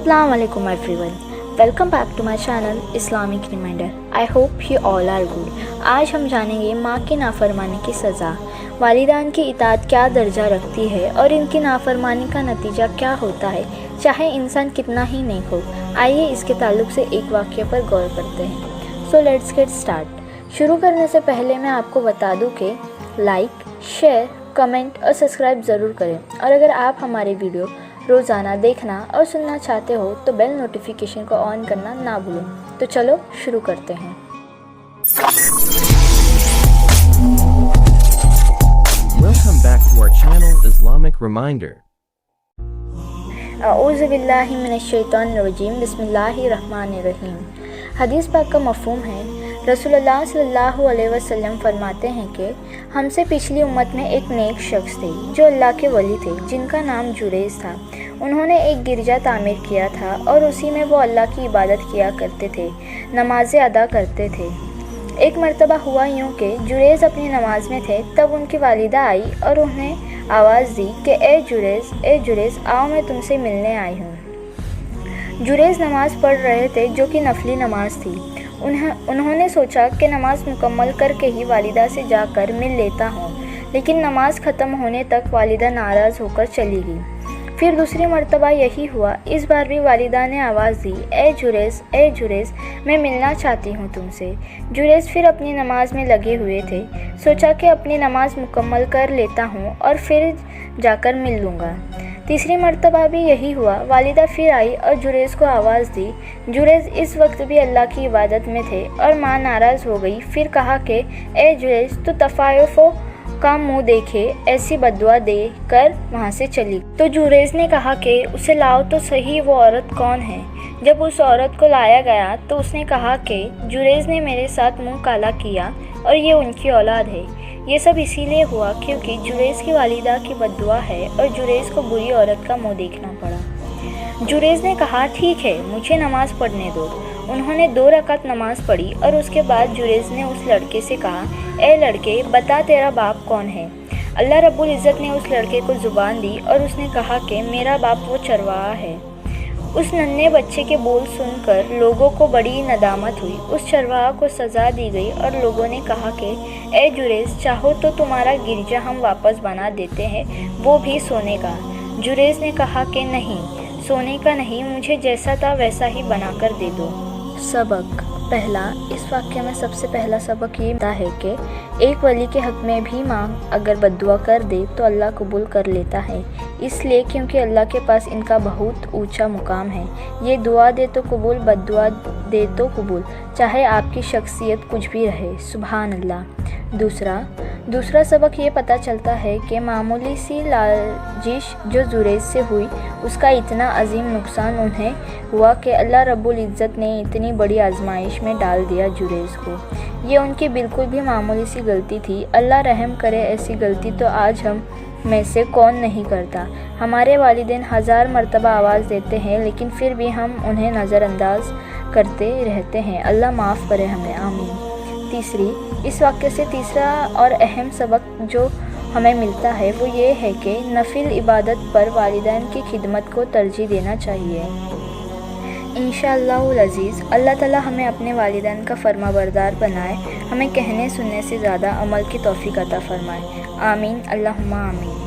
Assalamu alaikum everyone. Welcome back to my channel Islamic Reminder. I hope you all are good. आज हम जानेंगे माँ की नाफरमानी की सज़ा, वालिदान की इताअत क्या दर्जा रखती है और इनकी नाफरमानी का नतीजा क्या होता है, चाहे इंसान कितना ही नेक हो। आइए इसके ताल्लुक़ से एक वाक़ये पर गौर करते हैं। So let's get start. शुरू करने से पहले मैं आपको बता दूं कि लाइक, शेयर, कमेंट और सब्सक्राइब ज़रूर करें, और अगर आप हमारे वीडियो रोज़ाना देखना और सुनना चाहते हो तो बेल नोटिफिकेशन को ऑन करना ना भूलें। तो चलो शुरू करते हैं। Welcome back to our channel Islamic Reminder. औज़ु बिल्लाहि मिनश्शैतानिर रजीम, बिस्मिल्लाहिर रहमानिर रहीम। हदीस पाक का मफ़हूम है, रसूलुल्लाह सल्लल्लाहु अलैहि वसल्लम फरमाते हैं कि हमसे पिछली उम्मत में एक नेक शख्स थे जो अल्लाह के वली थे, जिनका नाम जुरैज था। उन्होंने एक गिरजा तामीर किया था और उसी में वो अल्लाह की इबादत किया करते थे, नमाज़ें अदा करते थे। एक मर्तबा हुआ यूँ कि जुरैज अपनी नमाज में थे, तब उनकी वालिदा आई और उन्हें आवाज़ दी कि ए जुरैज आओ, मैं तुमसे मिलने आई हूँ। जुरैज नमाज़ पढ़ रहे थे जो कि नफली नमाज थी। उन्होंने सोचा कि नमाज मुकम्मल करके ही वालिदा से जाकर मिल लेता हूँ, लेकिन नमाज ख़त्म होने तक वालिदा नाराज़ होकर चली गई। फिर दूसरी मर्तबा यही हुआ। इस बार भी वालिदा ने आवाज़ दी, ए जुरैज मैं मिलना चाहती हूँ तुमसे। जुरैज फिर अपनी नमाज में लगे हुए थे। सोचा कि अपनी नमाज मुकम्मल कर लेता हूँ और फिर जाकर मिल लूँगा। तीसरी मर्तबा भी यही हुआ। वालिदा फिर आई और जुरैज को आवाज़ दी। जुरैज इस वक्त भी अल्लाह की इबादत में थे और माँ नाराज़ हो गई। फिर कहा कि ए जुरैज, तो तफ़ायुफ़ों का मुंह देखे ऐसी बद्दुआ दे कर वहाँ से चली। तो जुरैज ने कहा कि उसे लाओ तो सही, वो औरत कौन है। जब उस औरत को लाया गया तो उसने कहा कि जुरैज ने मेरे साथ मुंह काला किया और ये उनकी औलाद है। ये सब इसीलिए हुआ क्योंकि जुरैज की वालिदा की बद्दुआ है और जुरैज को बुरी औरत का मुंह देखना पड़ा। जुरैज ने कहा, ठीक है, मुझे नमाज़ पढ़ने दो। उन्होंने 2 रकात नमाज़ पढ़ी और उसके बाद जुरैज ने उस लड़के से कहा, ए लड़के, बता तेरा बाप कौन है। अल्लाह रब्बुल इज़्ज़त ने उस लड़के को ज़ुबान दी और उसने कहा कि मेरा बाप वो चरवाहा है। उस नन्हे बच्चे के बोल सुनकर लोगों को बड़ी नदामत हुई। उस चरवाहा को सज़ा दी गई और लोगों ने कहा कि ए जुरैज, चाहो तो तुम्हारा गिरजा हम वापस बना देते हैं, वो भी सोने का। जुरैज ने कहा कि नहीं, सोने का नहीं, मुझे जैसा था वैसा ही बनाकर दे दो। सबक पहला, इस वाक़ये में सबसे पहला सबक ये होता है कि एक वली के हक़ में भी माँ अगर बद्दुआ कर दे तो अल्लाह कबूल कर लेता है, इसलिए क्योंकि अल्लाह के पास इनका बहुत ऊंचा मुकाम है। ये दुआ दे तो कबूल, बद्दुआ दे तो कबूल, चाहे आपकी शख्सियत कुछ भी रहे। सुभान अल्लाह। दूसरा सबक ये पता चलता है कि मामूली सी लाजिश जो जुरैज से हुई, उसका इतना अजीम नुकसान उन्हें हुआ कि अल्लाह रब्बुल इज़्ज़त ने इतनी बड़ी आजमाइश में डाल दिया जुरैज को। ये उनकी बिल्कुल भी मामूली सी गलती थी। अल्लाह रहम करे, ऐसी गलती तो आज हम में से कौन नहीं करता। हमारे वालिदैन 1000 मरतबा आवाज़ देते हैं, लेकिन फिर भी हम उन्हें नज़रअंदाज करते रहते हैं। अल्लाह माफ़ करे हमें, आमीन। इस वाक़ये से तीसरा और अहम सबक जो हमें मिलता है वो ये है कि नफिल इबादत पर वालिदैन की खिदमत को तरजीह देना चाहिए। इंशाअल्लाहुल अज़ीज़ अल्लाह ताला हमें अपने वालिदैन का फरमाबरदार बनाए, हमें कहने सुनने से ज़्यादा अमल की तौफ़ीक़ अता फ़रमाए। आमीन, अल्लाहुम्मा आमीन।